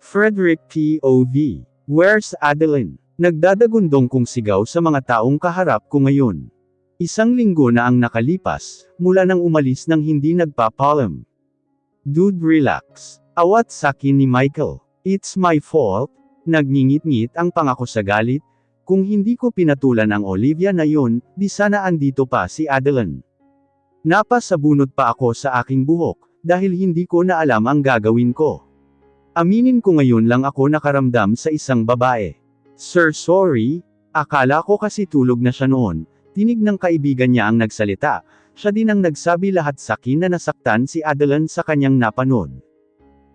Frederick P.O.V. Where's Adeline? Nagdadagundong kong sigaw sa mga taong kaharap ko ngayon. Isang linggo na ang nakalipas, mula nang umalis nang hindi nagpapaalam. Dude, relax. Awat sakin ni Michael. It's my fault. Nagngingit-ngit ang pangako sa galit. Kung hindi ko pinatulan ang Olivia na yun, di sana andito pa si Adeline. Napasabunot pa ako sa aking buhok, dahil hindi ko na alam ang gagawin ko. Aminin ko ngayon lang ako nakaramdam sa isang babae. Sir, sorry. Akala ko kasi tulog na siya noon. Tinig ng kaibigan niya ang nagsalita. Siya din ang nagsabi lahat sa akin na nasaktan si Adeline sa kanyang napanood.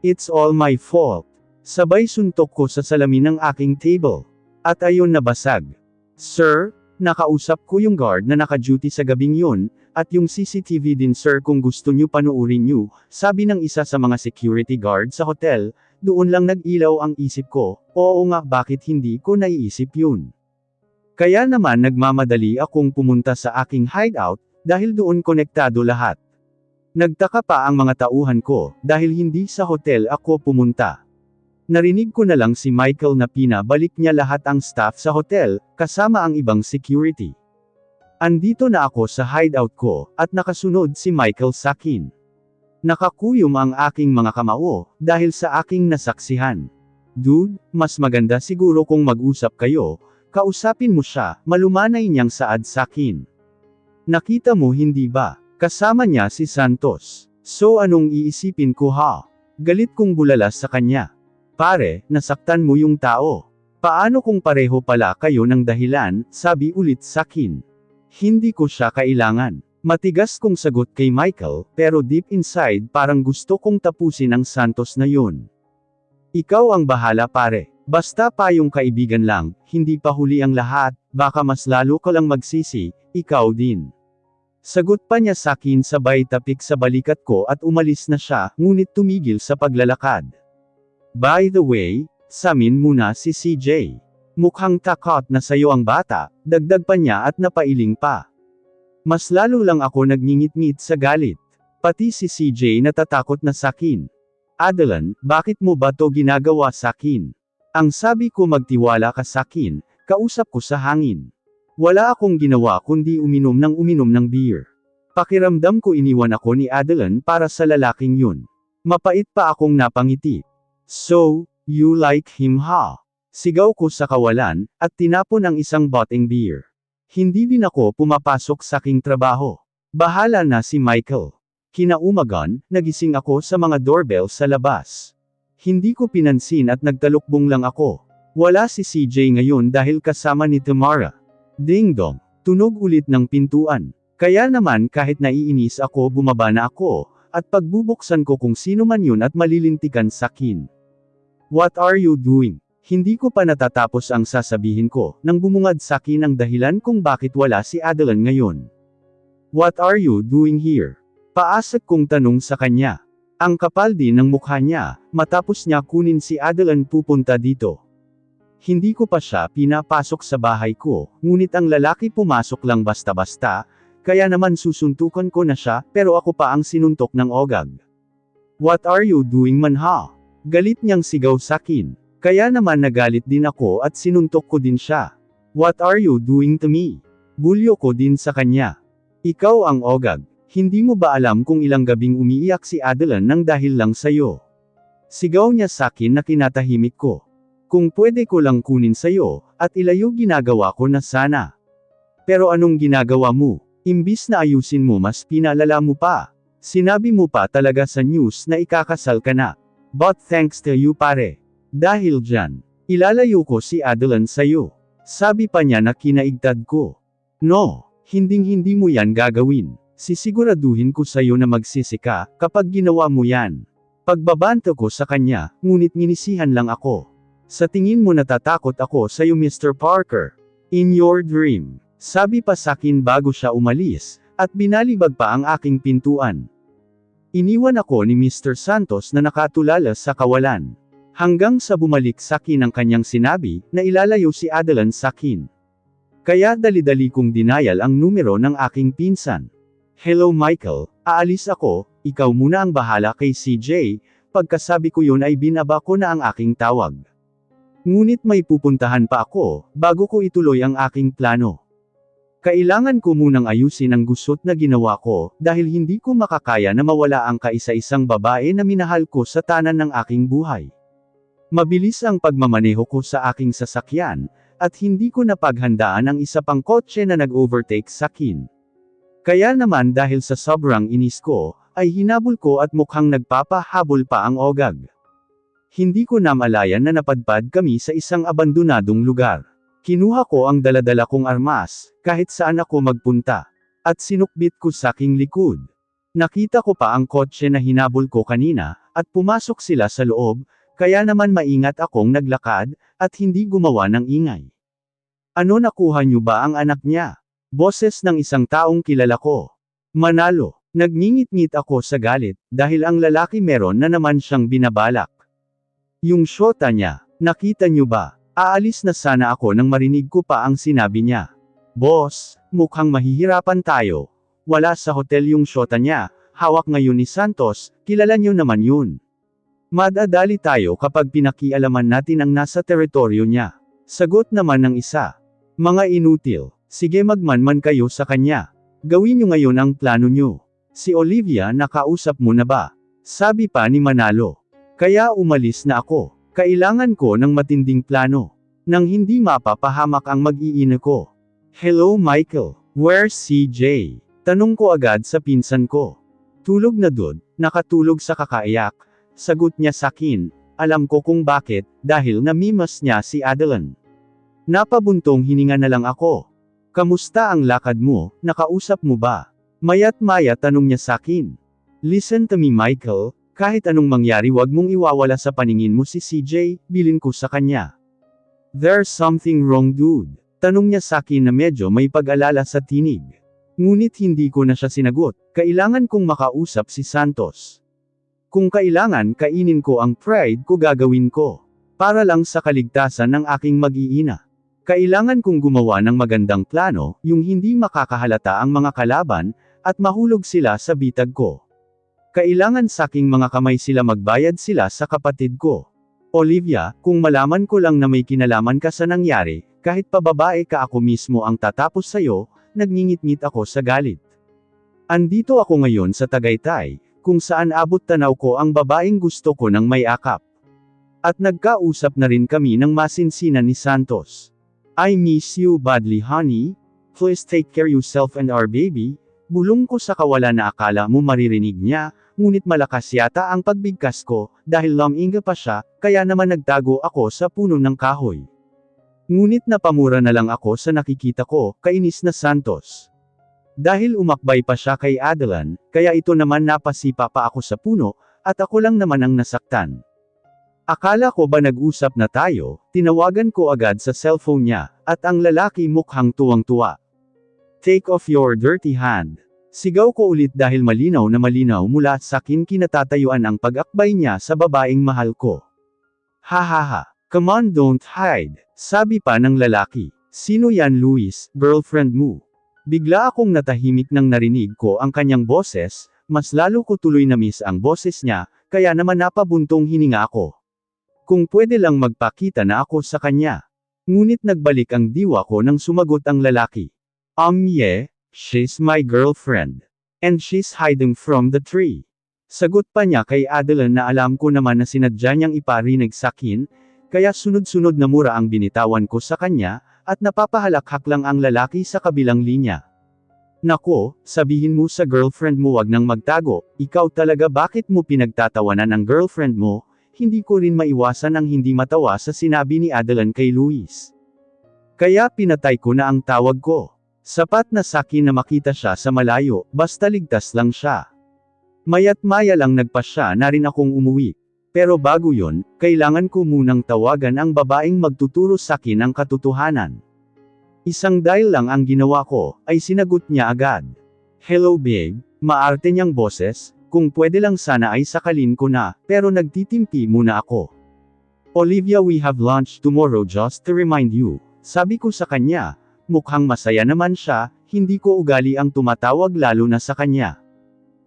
It's all my fault. Sabay suntok ko sa salamin ng aking table. At ayon nabasag. Sir, nakausap ko yung guard na naka-duty sa gabing yun, at yung CCTV din sir kung gusto nyo panuurin nyo, sabi ng isa sa mga security guard sa hotel. Doon lang nag-ilaw ang isip ko, oo nga bakit hindi ko naiisip yun. Kaya naman nagmamadali akong pumunta sa aking hideout, dahil doon konektado lahat. Nagtaka pa ang mga tauhan ko, dahil hindi sa hotel ako pumunta. Narinig ko na lang si Michael na pinabalik niya lahat ang staff sa hotel, kasama ang ibang security. Andito na ako sa hideout ko, at nakasunod si Michael sa akin. Nakakuyom ang aking mga kamao, dahil sa aking nasaksihan. Dude, mas maganda siguro kung mag-usap kayo, kausapin mo siya, malumanay niyang saad sa akin. Nakita mo hindi ba? Kasama niya si Santos. So anong iisipin ko ha? Galit kong bulalas sa kanya. Pare, nasaktan mo yung tao. Paano kung pareho pala kayo ng dahilan, sabi ulit sa akin. Hindi ko siya kailangan. Matigas kong sagot kay Michael, pero deep inside parang gusto kong tapusin ang Santos na yun. Ikaw ang bahala pare. Basta pa yung kaibigan lang, hindi pa huli ang lahat, baka mas lalo ka lang magsisi, ikaw din. Sagot pa niya sa akin sabay tapik sa balikat ko at umalis na siya, ngunit tumigil sa paglalakad. By the way, samin muna si CJ. Mukhang takot na sayo ang bata, dagdag pa niya at napailing pa. Mas lalo lang ako nagngingit-ngit sa galit. Pati si CJ natatakot na sakin. Adeline, bakit mo ba to ginagawa sakin? Ang sabi ko magtiwala ka sakin, kausap ko sa hangin. Wala akong ginawa kundi uminom ng beer. Pakiramdam ko iniwan ako ni Adeline para sa lalaking yun. Mapait pa akong napangiti. So, you like him ha? Sigaw ko sa kawalan, at tinapon ang isang boteng beer. Hindi din ako pumapasok sa aking trabaho. Bahala na si Michael. Kinaumagan, nagising ako sa mga doorbell sa labas. Hindi ko pinansin at nagtalukbong lang ako. Wala si CJ ngayon dahil kasama ni Tamara. Ding dong, tunog ulit ng pintuan. Kaya naman kahit naiinis ako bumaba na ako, at pagbubuksan ko kung sino man yun at malilintikan sa akin. What are you doing? Hindi ko pa natatapos ang sasabihin ko, nang bumungad sa akin ang dahilan kung bakit wala si Adeline ngayon. What are you doing here? Paasat kong tanong sa kanya. Ang kapal din ng mukha niya, matapos niya kunin si Adeline pupunta dito. Hindi ko pa siya pinapasok sa bahay ko, ngunit ang lalaki pumasok lang basta-basta, kaya naman susuntukan ko na siya, pero ako pa ang sinuntok ng ogag. What are you doing man ha? Galit niyang sigaw sa akin. Kaya naman nagalit din ako at sinuntok ko din siya. What are you doing to me? Bulyo ko din sa kanya. Ikaw ang ogag. Hindi mo ba alam kung ilang gabing umiiyak si Adeline nang dahil lang sayo? Sigaw niya sa akin na kinatahimik ko. Kung pwede ko lang kunin sayo, at ilayo ginagawa ko na sana. Pero anong ginagawa mo? Imbis na ayusin mo mas pinalala mo pa. Sinabi mo pa talaga sa news na ikakasal ka na. But thanks to you pare. Dahil dyan, ilalayo ko si Adeline sayo. Sabi pa niya na kinaigtad ko. No, hinding-hindi mo yan gagawin. Sisiguraduhin ko sayo na magsisi ka, kapag ginawa mo yan. Pagbabanto ko sa kanya, ngunit nginisihan lang ako. Sa tingin mo natatakot ako sayo Mr. Parker. In your dream. Sabi pa sakin bago siya umalis, at binalibag pa ang aking pintuan. Iniwan ako ni Mr. Santos na nakatulala sa kawalan. Hanggang sa bumalik sa akin ang kanyang sinabi, na ilalayo si Adeline sa akin. Kaya dali-dali kong dinayal ang numero ng aking pinsan. Hello Michael, aalis ako, ikaw muna ang bahala kay CJ, pagkasabi ko yun ay binaba ko na ang aking tawag. Ngunit may pupuntahan pa ako, bago ko ituloy ang aking plano. Kailangan ko munang ayusin ang gusot na ginawa ko, dahil hindi ko makakaya na mawala ang kaisa-isang babae na minahal ko sa tanan ng aking buhay. Mabilis ang pagmamaneho ko sa aking sasakyan, at hindi ko napaghandaan ang isa pang kotse na nag-overtake sa akin. Kaya naman dahil sa sobrang inis ko, ay hinabol ko at mukhang nagpapahabol pa ang ogag. Hindi ko namalayan na napadpad kami sa isang abandonadong lugar. Kinuha ko ang daladala kong armas, kahit saan ako magpunta, at sinukbit ko sa aking likod. Nakita ko pa ang kotse na hinabol ko kanina, at pumasok sila sa loob, kaya naman maingat akong naglakad, at hindi gumawa ng ingay. Ano, nakuha niyo ba ang anak niya? Boses ng isang taong kilala ko. Manalo. Nagngingit-ngit ako sa galit, dahil ang lalaki meron na naman siyang binabalak. Yung syota niya, nakita niyo ba? Aalis na sana ako nang marinig ko pa ang sinabi niya. Boss, mukhang mahihirapan tayo. Wala sa hotel yung syota niya, hawak ngayon ni Santos, kilala niyo naman yun. Madadali tayo kapag pinakialaman natin ang nasa teritoryo niya. Sagot naman ng isa. Mga inutil, sige magmanman kayo sa kanya. Gawin niyo ngayon ang plano niyo. Si Olivia, nakausap mo na ba? Sabi pa ni Manalo. Kaya umalis na ako. Kailangan ko ng matinding plano. Nang hindi mapapahamak ang mag-iina ko. Hello Michael, where's CJ? Tanong ko agad sa pinsan ko. Tulog na dud, nakatulog sa kakaiyak. Sagot niya sakin, alam ko kung bakit, dahil namimas niya si Adeline. Napabuntong hininga na lang ako. Kamusta ang lakad mo, nakausap mo ba? Mayat maya tanong niya sakin. Listen to me Michael, kahit anong mangyari wag mong iwawala sa paningin mo si CJ, bilin ko sa kanya. There's something wrong dude. Tanong niya sakin na medyo may pag-alala sa tinig. Ngunit hindi ko na siya sinagot, kailangan kong makausap si Santos. Kung kailangan kainin ko ang pride ko gagawin ko. Para lang sa kaligtasan ng aking mag-iina. Kailangan kong gumawa ng magandang plano, yung hindi makakahalata ang mga kalaban, at mahulog sila sa bitag ko. Kailangan saking mga kamay sila magbayad sila sa kapatid ko. Olivia, kung malaman ko lang na may kinalaman ka sa nangyari, kahit pa babae ka ako mismo ang tatapos sayo, nagngingit-ngit ako sa galit. Andito ako ngayon sa Tagaytay, kung saan abot tanaw ko ang babaeng gusto ko ng may akap. At nagkausap na rin kami ng masinsinan ni Santos. I miss you badly honey, please take care yourself and our baby. Bulong ko sa kawalan na akala mo maririnig niya, ngunit malakas yata ang pagbigkas ko, dahil laminga pa siya, kaya naman nagtago ako sa puno ng kahoy. Ngunit napamura na lang ako sa nakikita ko, kainis na Santos. Dahil umakbay pa siya kay Adeline, kaya ito naman napasipa pa ako sa puno, at ako lang naman ang nasaktan. Akala ko ba nag-usap na tayo, tinawagan ko agad sa cellphone niya, at ang lalaki mukhang tuwang-tuwa. Take off your dirty hand. Sigaw ko ulit dahil malinaw na malinaw mula sa akin kinatatayuan ang pag-akbay niya sa babaeng mahal ko. Hahaha, come on don't hide, sabi pa ng lalaki. Sino yan Luis, girlfriend mo? Bigla akong natahimik nang narinig ko ang kanyang boses, mas lalo ko tuloy na miss ang boses niya, kaya naman napabuntong hininga ako. Kung pwede lang magpakita na ako sa kanya. Ngunit nagbalik ang diwa ko nang sumagot ang lalaki. Yeah, she's my girlfriend. And she's hiding from the tree. Sagot pa niya kay Adeline na alam ko naman na sinadya niyang iparinig sa akin, kaya sunod-sunod na mura ang binitawan ko sa kanya, at napapahalakhak lang ang lalaki sa kabilang linya. Nako, sabihin mo sa girlfriend mo wag nang magtago, ikaw talaga bakit mo pinagtatawanan ang girlfriend mo, hindi ko rin maiwasan ang hindi matawa sa sinabi ni Adeline kay Luis. Kaya pinatay ko na ang tawag ko. Sapat na sakin na makita siya sa malayo, basta ligtas lang siya. Mayat maya lang nagpasya na rin akong umuwi. Pero bago yon, kailangan ko munang tawagan ang babaeng magtuturo sa akin ng katotohanan. Isang dial lang ang ginawa ko, ay sinagot niya agad. Hello babe, maarte niyang boses, kung pwede lang sana ay sakalin ko na, pero nagtitimpi muna ako. Olivia we have lunch tomorrow just to remind you, sabi ko sa kanya. Mukhang masaya naman siya, hindi ko ugali ang tumatawag lalo na sa kanya.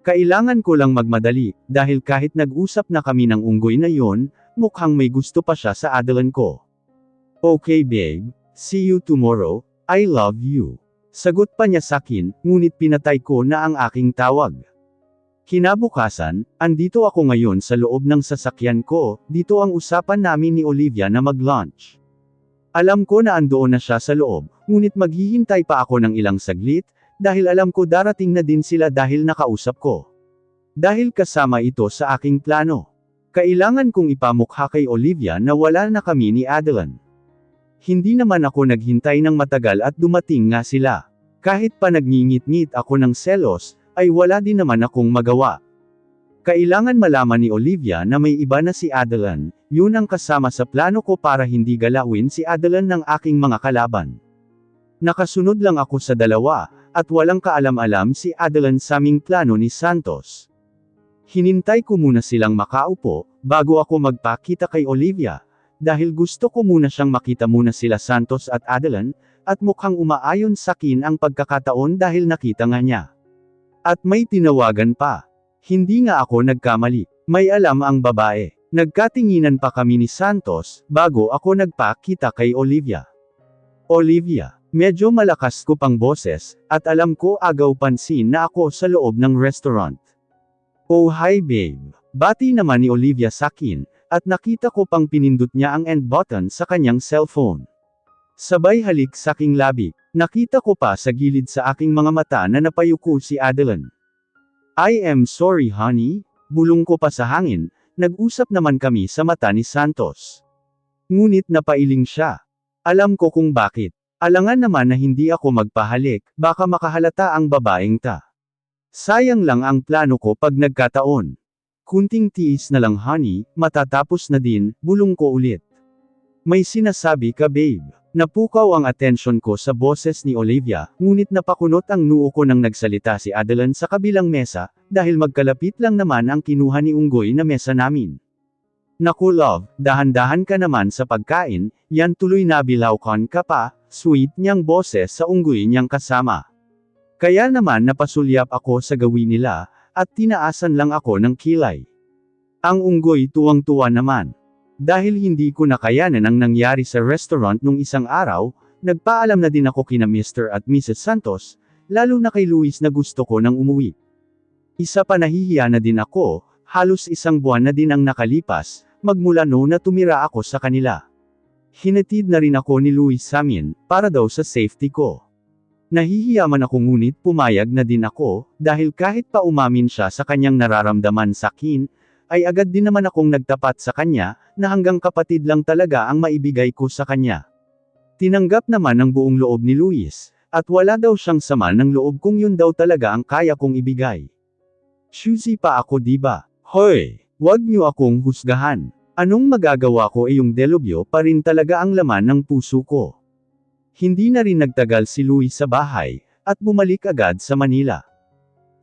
Kailangan ko lang magmadali, dahil kahit nag-usap na kami ng unggoy na yon, mukhang may gusto pa siya sa Adeline ko. Okay babe, see you tomorrow, I love you. Sagot pa niya sakin, ngunit pinatay ko na ang aking tawag. Kinabukasan, andito ako ngayon sa loob ng sasakyan ko, dito ang usapan namin ni Olivia na mag-lunch. Alam ko na andoon na siya sa loob, ngunit maghihintay pa ako ng ilang saglit, dahil alam ko darating na din sila dahil nakausap ko. Dahil kasama ito sa aking plano. Kailangan kong ipamukha kay Olivia na wala na kami ni Adeline. Hindi naman ako naghintay ng matagal at dumating nga sila. Kahit pa nagngingit-ngit ako ng selos, ay wala din naman akong magawa. Kailangan malaman ni Olivia na may iba na si Adeline, yun ang kasama sa plano ko para hindi galawin si Adeline ng aking mga kalaban. Nakasunod lang ako sa dalawa, at walang kaalam-alam si Adeline sa aming plano ni Santos. Hinintay ko muna silang makaupo, bago ako magpakita kay Olivia, dahil gusto ko muna siyang makita muna sila Santos at Adeline, at mukhang umaayon sa akin ang pagkakataon dahil nakita nga niya. At may tinawagan pa. Hindi nga ako nagkamali, may alam ang babae. Nagkatinginan pa kami ni Santos, bago ako nagpakita kay Olivia. Olivia, medyo malakas ko pang boses, at alam ko agaw pansin na ako sa loob ng restaurant. Oh hi babe. Bati naman ni Olivia sakin, at nakita ko pang pinindot niya ang end button sa kanyang cellphone. Sabay halik sa aking labi, nakita ko pa sa gilid sa aking mga mata na napayuko si Adeline. I am sorry honey, bulong ko pa sa hangin, nag-usap naman kami sa mata ni Santos. Ngunit napailing siya. Alam ko kung bakit. Alangan naman na hindi ako magpahalik, baka makahalata ang babaeng ta. Sayang lang ang plano ko pag nagkataon. Kunting tiis na lang honey, matatapos na din, bulong ko ulit. May sinasabi ka babe. Napukaw ang atensyon ko sa boses ni Olivia, ngunit napakunot ang noo ko nang nagsalita si Adeline sa kabilang mesa, dahil magkalapit lang naman ang kinuha ni Unggoy na mesa namin. Naku love, dahan-dahan ka naman sa pagkain, yan tuloy nabilawkan ka pa, sweet niyang boses sa unggoy niyang kasama. Kaya naman napasulyap ako sa gawin nila, at tinaasan lang ako ng kilay. Ang unggoy tuwang-tuwa naman. Dahil hindi ko nakayanan ang nangyari sa restaurant nung isang araw, nagpaalam na din ako kina Mr. at Mrs. Santos, lalo na kay Luis na gusto ko nang umuwi. Isa pa nahihiya na din ako, halos isang buwan na din ang nakalipas, magmula noon na tumira ako sa kanila. Hinatid na rin ako ni Luis sa amin, para daw sa safety ko. Nahihiya man ako ngunit pumayag na din ako, dahil kahit pa umamin siya sa kanyang nararamdaman sa akin, ay agad din naman akong nagtapat sa kanya, na hanggang kapatid lang talaga ang maibigay ko sa kanya. Tinanggap naman ng buong loob ni Luis, at wala daw siyang sama ng loob kung yun daw talaga ang kaya kong ibigay. Choosy pa ako diba? Hoy! Wag niyo akong husgahan. Anong magagawa ko yung delubyo pa rin talaga ang laman ng puso ko. Hindi na rin nagtagal si Luis sa bahay, at bumalik agad sa Manila.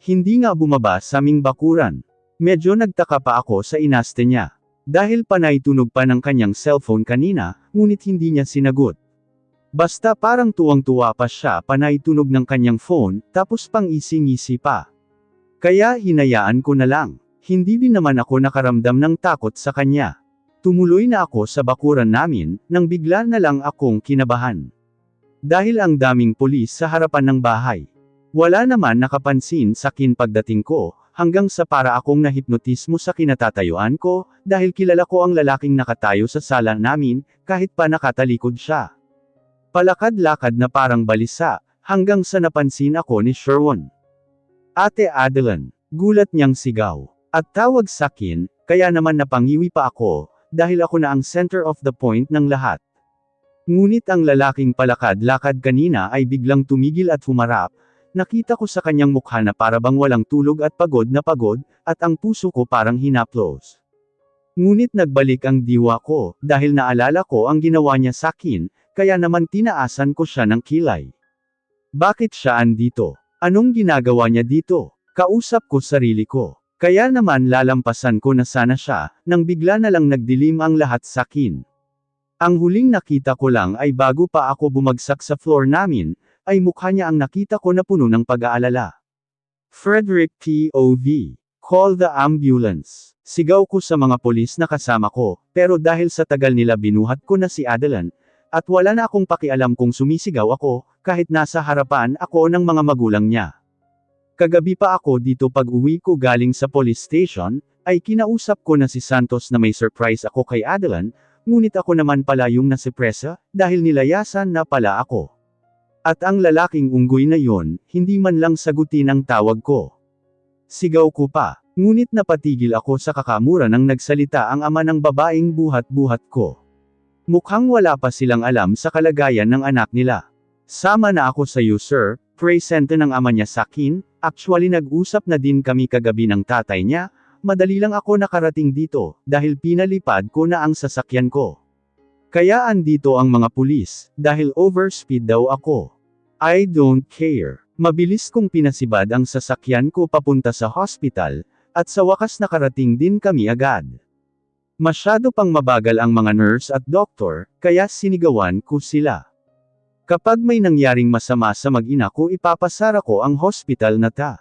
Hindi nga bumaba sa aming bakuran. Medyo nagtaka pa ako sa inaste niya. Dahil panay tunog pa ng kanyang cellphone kanina, ngunit hindi niya sinagot. Basta parang tuwang-tuwa pa siya panay tunog ng kanyang phone, tapos pang isi-ngisi pa. Kaya hinayaan ko na lang. Hindi din naman ako nakaramdam ng takot sa kanya. Tumuloy na ako sa bakuran namin, nang bigla na lang akong kinabahan. Dahil ang daming pulis sa harapan ng bahay. Wala naman nakapansin sa akin pagdating ko, hanggang sa para akong nahipnotismo sa kinatatayuan ko, dahil kilala ko ang lalaking nakatayo sa sala namin, kahit pa nakatalikod siya. Palakad-lakad na parang balisa, hanggang sa napansin ako ni Sherwin. Ate Adeline, gulat niyang sigaw. At tawag sa akin, kaya naman napangiwi pa ako, dahil ako na ang center of the point ng lahat. Ngunit ang lalaking palakad-lakad kanina ay biglang tumigil at humarap, nakita ko sa kanyang mukha na parabang walang tulog at pagod, at ang puso ko parang hinaplos. Ngunit nagbalik ang diwa ko, dahil naalala ko ang ginawa niya sa akin, kaya naman tinaasan ko siya ng kilay. Bakit siya andito? Anong ginagawa niya dito? Kausap ko sarili ko. Kaya naman lalampasan ko na sana siya, nang bigla na lang nagdilim ang lahat sa akin. Ang huling nakita ko lang ay bago pa ako bumagsak sa floor namin, ay mukha niya ang nakita ko na puno ng pag-aalala. Frederick POV. Call the ambulance. Sigaw ko sa mga polis na kasama ko, pero dahil sa tagal nila binuhat ko na si Adeline, at wala na akong pakialam kung sumisigaw ako, kahit nasa harapan ako ng mga magulang niya. Kagabi pa ako dito pag-uwi ko galing sa police station, ay kinausap ko na si Santos na may surprise ako kay Adeline, ngunit ako naman pala yung nasipresa, dahil nilayasan na pala ako. At ang lalaking unggoy na yon, hindi man lang sagutin ang tawag ko. Sigaw ko pa, ngunit napatigil ako sa kakamura nang nagsalita ang ama ng babaeng buhat-buhat ko. Mukhang wala pa silang alam sa kalagayan ng anak nila. Sama na ako sa iyo sir, presente ng ama niya sa akin, actually nag-usap na din kami kagabi ng tatay niya, madali lang ako nakarating dito, dahil pinalipad ko na ang sasakyan ko. Kaya andito ang mga pulis, dahil overspeed daw ako. I don't care. Mabilis kong pinasibad ang sasakyan ko papunta sa hospital, at sa wakas nakarating din kami agad. Masyado pang mabagal ang mga nurse at doktor, kaya sinigawan ko sila. Kapag may nangyaring masama sa mag-ina ko ipapasara ko ang hospital na ta.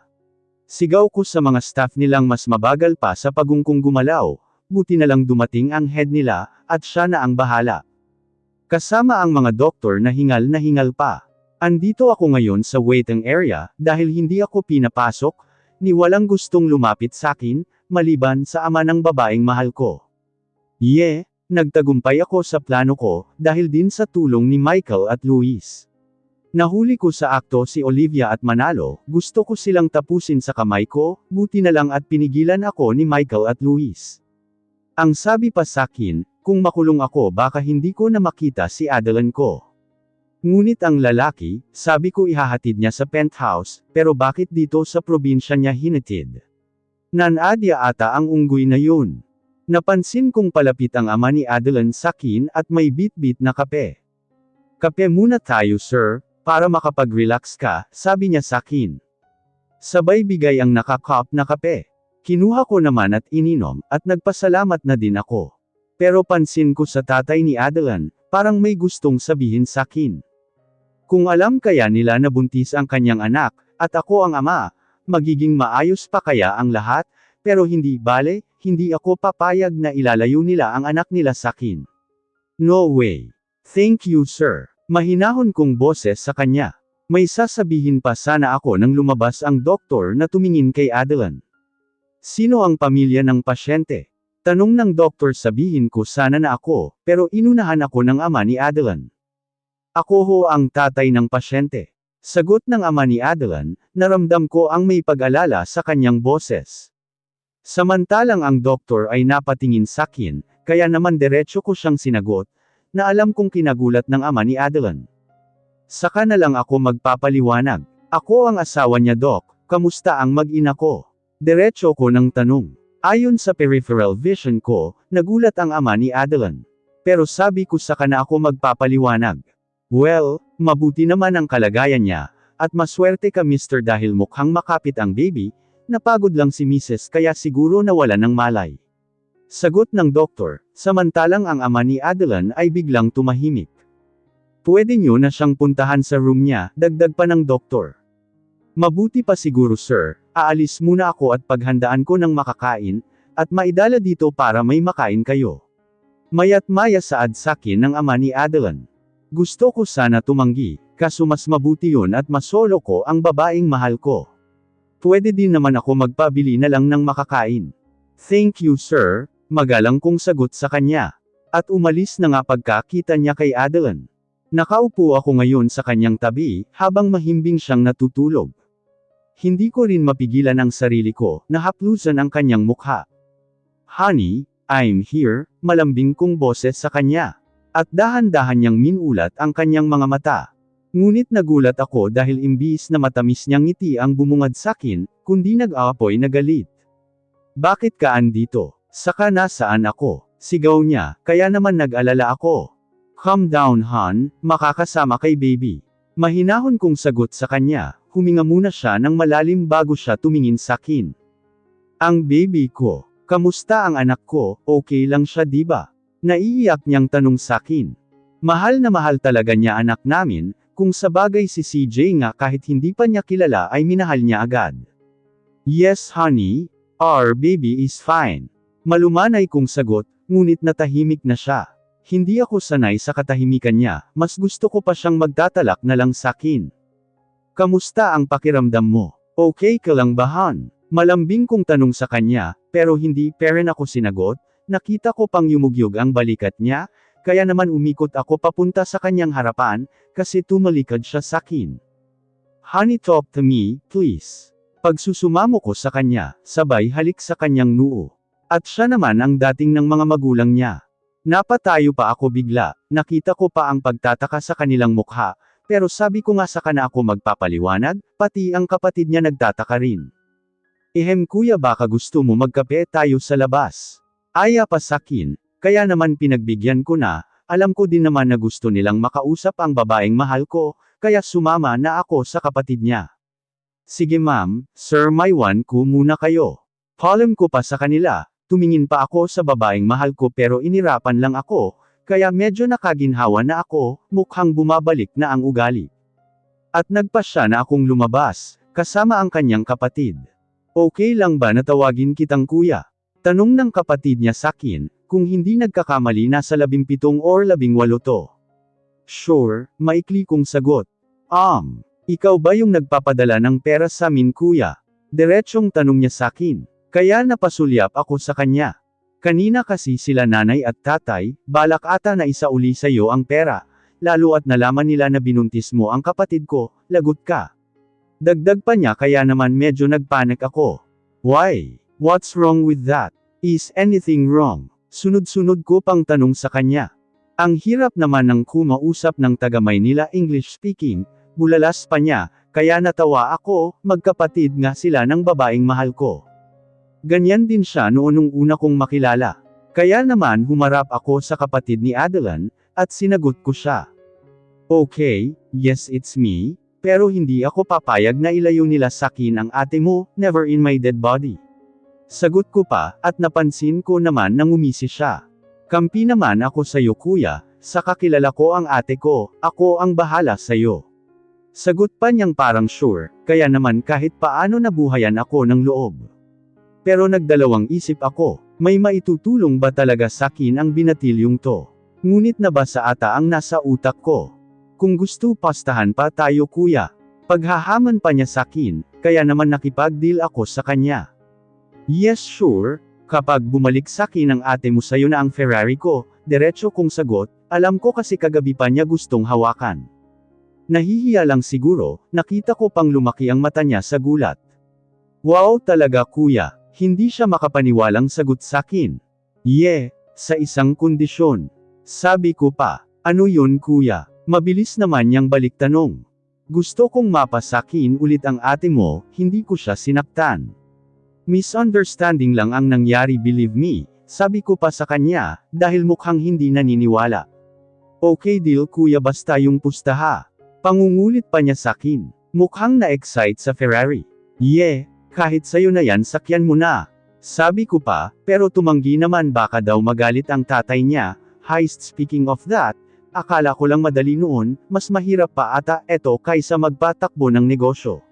Sigaw ko sa mga staff nilang mas mabagal pa sa pagungkong gumalaw, buti na lang dumating ang head nila, at siya na ang bahala. Kasama ang mga doktor na hingal pa. Andito ako ngayon sa waiting area, dahil hindi ako pinapasok, ni walang gustong lumapit sa akin, maliban sa ama ng babaeng mahal ko. Nagtagumpay ako sa plano ko, dahil din sa tulong ni Michael at Luis. Nahuli ko sa akto si Olivia at Manalo, gusto ko silang tapusin sa kamay ko, buti na lang at pinigilan ako ni Michael at Luis. Ang sabi pa sa akin, kung makulong ako baka hindi ko na makita si Adeline ko. Ngunit ang lalaki, sabi ko ihahatid niya sa penthouse, pero bakit dito sa probinsya niya hinatid? Nanadya ata ang unggoy na yun. Napansin kong palapit ang ama ni Adeline sa akin at may bit-bit na kape. Kape muna tayo sir, para makapag-relax ka, sabi niya sa akin. Sabay bigay ang nakakap na kape. Kinuha ko naman at ininom, at nagpasalamat na din ako. Pero pansin ko sa tatay ni Adeline, parang may gustong sabihin sa akin. Kung alam kaya nila na buntis ang kanyang anak, at ako ang ama, magiging maayos pa kaya ang lahat, pero hindi bale, hindi ako papayag na ilalayo nila ang anak nila sa akin. No way. Thank you sir. Mahinahon kong boses sa kanya. May sasabihin pa sana ako nang lumabas ang doktor na tumingin kay Adeline. Sino ang pamilya ng pasyente? Tanong ng doktor sabihin ko sana na ako, pero inunahan ako ng ama ni Adeline. Ako ho ang tatay ng pasyente. Sagot ng ama ni Adeline, naramdam ko ang may pag-alala sa kanyang boses. Samantalang ang doktor ay napatingin sa akin, kaya naman diretso ko siyang sinagot, na alam kong kinagulat ng ama ni Adeline. Saka na lang ako magpapaliwanag. Ako ang asawa niya Doc, kamusta ang mag-ina ko? Diretso ko ng tanong. Ayon sa peripheral vision ko, nagulat ang ama ni Adeline. Pero sabi ko saka na ako magpapaliwanag. Well, mabuti naman ang kalagayan niya, at maswerte ka mister dahil mukhang makapit ang baby, napagod lang si Mrs. kaya siguro nawala ng malay. Sagot ng doktor, samantalang ang ama ni Adeline ay biglang tumahimik. Pwede nyo na siyang puntahan sa room niya, dagdag pa ng doktor. Mabuti pa siguro sir, aalis muna ako at paghandaan ko ng makakain, at maidala dito para may makain kayo. Maya't maya saad sakin ng ama ni Adeline. Gusto ko sana tumanggi, kaso mas mabuti yun at masolo ko ang babaeng mahal ko. Pwede din naman ako magpabili na lang ng makakain. Thank you sir, magalang kong sagot sa kanya. At umalis na nga pagkakita niya kay Adeline. Nakaupo ako ngayon sa kanyang tabi, habang mahimbing siyang natutulog. Hindi ko rin mapigilan ang sarili ko, na haplusan ang kanyang mukha. Honey, I'm here, malambing kong boses sa kanya. At dahan-dahan niyang minulat ang kanyang mga mata. Ngunit nagulat ako dahil imbis na matamis niyang ngiti ang bumungad sakin, kundi nag-aapoy na galit. Bakit ka andito? Saka nasaan ako? Sigaw niya, kaya naman nag-alala ako. Calm down hon, makakasama kay baby. Mahinahon kong sagot sa kanya, huminga muna siya ng malalim bago siya tumingin sakin. Ang baby ko, kamusta ang anak ko, okay lang siya diba? Naiiyak niyang tanong sakin. Mahal na mahal talaga niya anak namin, kung sabagay si CJ nga kahit hindi pa niya kilala ay minahal niya agad. Yes honey, our baby is fine. Malumanay kong sagot, ngunit natahimik na siya. Hindi ako sanay sa katahimikan niya, mas gusto ko pa siyang magtatalak na lang sakin. Kamusta ang pakiramdam mo? Okay ka lang ba Han? Malambing kong tanong sa kanya, pero hindi pa rin ako sinagot. Nakita ko pang yumugyug ang balikat niya, kaya naman umikot ako papunta sa kanyang harapan, kasi tumalikod siya sakin. Honey talk to me, please. Pagsusumamo ko sa kanya, sabay halik sa kanyang noo. At siya naman ang dating ng mga magulang niya. Napatayo pa ako bigla, nakita ko pa ang pagtataka sa kanilang mukha, pero sabi ko nga sa kana ako magpapaliwanag, pati ang kapatid niya nagtataka rin. Ehem kuya baka gusto mo magkape tayo sa labas. Aya pa sakin, kaya naman pinagbigyan ko na, alam ko din naman na gusto nilang makausap ang babaeng mahal ko, kaya sumama na ako sa kapatid niya. Sige ma'am, sir may one ko muna kayo. Palm ko pa sa kanila, tumingin pa ako sa babaeng mahal ko pero inirapan lang ako, kaya medyo nakaginhawa na ako, mukhang bumabalik na ang ugali. At nagpa siya na akong lumabas, kasama ang kanyang kapatid. Okay lang ba na tawagin kitang kuya? Tanong ng kapatid niya sakin, kung hindi nagkakamali nasa 17 or 18 to. Sure, maikli kong sagot. Ikaw ba yung nagpapadala ng pera sa amin kuya? Diretsyong tanong niya sakin. Kaya napasulyap ako sa kanya. Kanina kasi sila nanay at tatay, balak ata na isauli sa'yo ang pera, lalo at nalaman nila na binuntis mo ang kapatid ko, lagot ka. Dagdag pa niya kaya naman medyo nagpanik ako. Why? What's wrong with that? Is anything wrong? Sunod-sunod ko pang tanong sa kanya. Ang hirap naman ng kumausap ng taga Maynila English speaking, bulalas pa niya, kaya natawa ako, magkapatid nga sila ng babaeng mahal ko. Ganyan din siya noon nung una kong makilala. Kaya naman humarap ako sa kapatid ni Adeline, at sinagot ko siya. Okay, yes it's me, pero hindi ako papayag na ilayo nila sakin ang ate mo, never in my dead body. Sagot ko pa, at napansin ko naman nang ngumisi siya. Kampi naman ako sayo kuya, sa kakilala ko ang ate ko, ako ang bahala sayo. Sagot pa niyang parang sure, kaya naman kahit paano nabuhayan ako ng loob. Pero nagdalawang isip ako, may maitutulong ba talaga sakin ang binatilyong to? Ngunit nabasa ata ang nasa utak ko. Kung gusto pastahan pa tayo kuya. Paghahaman pa niya sakin, kaya naman nakipag-deal ako sa kanya. Yes sure, kapag bumalik sakin ang ate mo sayo na ang Ferrari ko, diretso kong sagot, alam ko kasi kagabi pa niya gustong hawakan. Nahihiya lang siguro, nakita ko pang lumaki ang mata niya sa gulat. Wow talaga kuya, hindi siya makapaniwalang sagot sakin. Sa isang kondisyon. Sabi ko pa, ano yun kuya? Mabilis naman niyang balik tanong. Gusto kong mapasakin ulit ang ate mo, hindi ko siya sinaktan. Misunderstanding lang ang nangyari believe me, sabi ko pa sa kanya, dahil mukhang hindi naniniwala. Okay deal kuya basta yung pustaha. Pangungulit pa niya sakin. Mukhang na-excite sa Ferrari. Kahit sayo na yan sakyan mo na. Sabi ko pa, pero tumanggi naman baka daw magalit ang tatay niya. Speaking of that, akala ko lang madali noon, mas mahirap pa ata eto kaysa magpatakbo ng negosyo.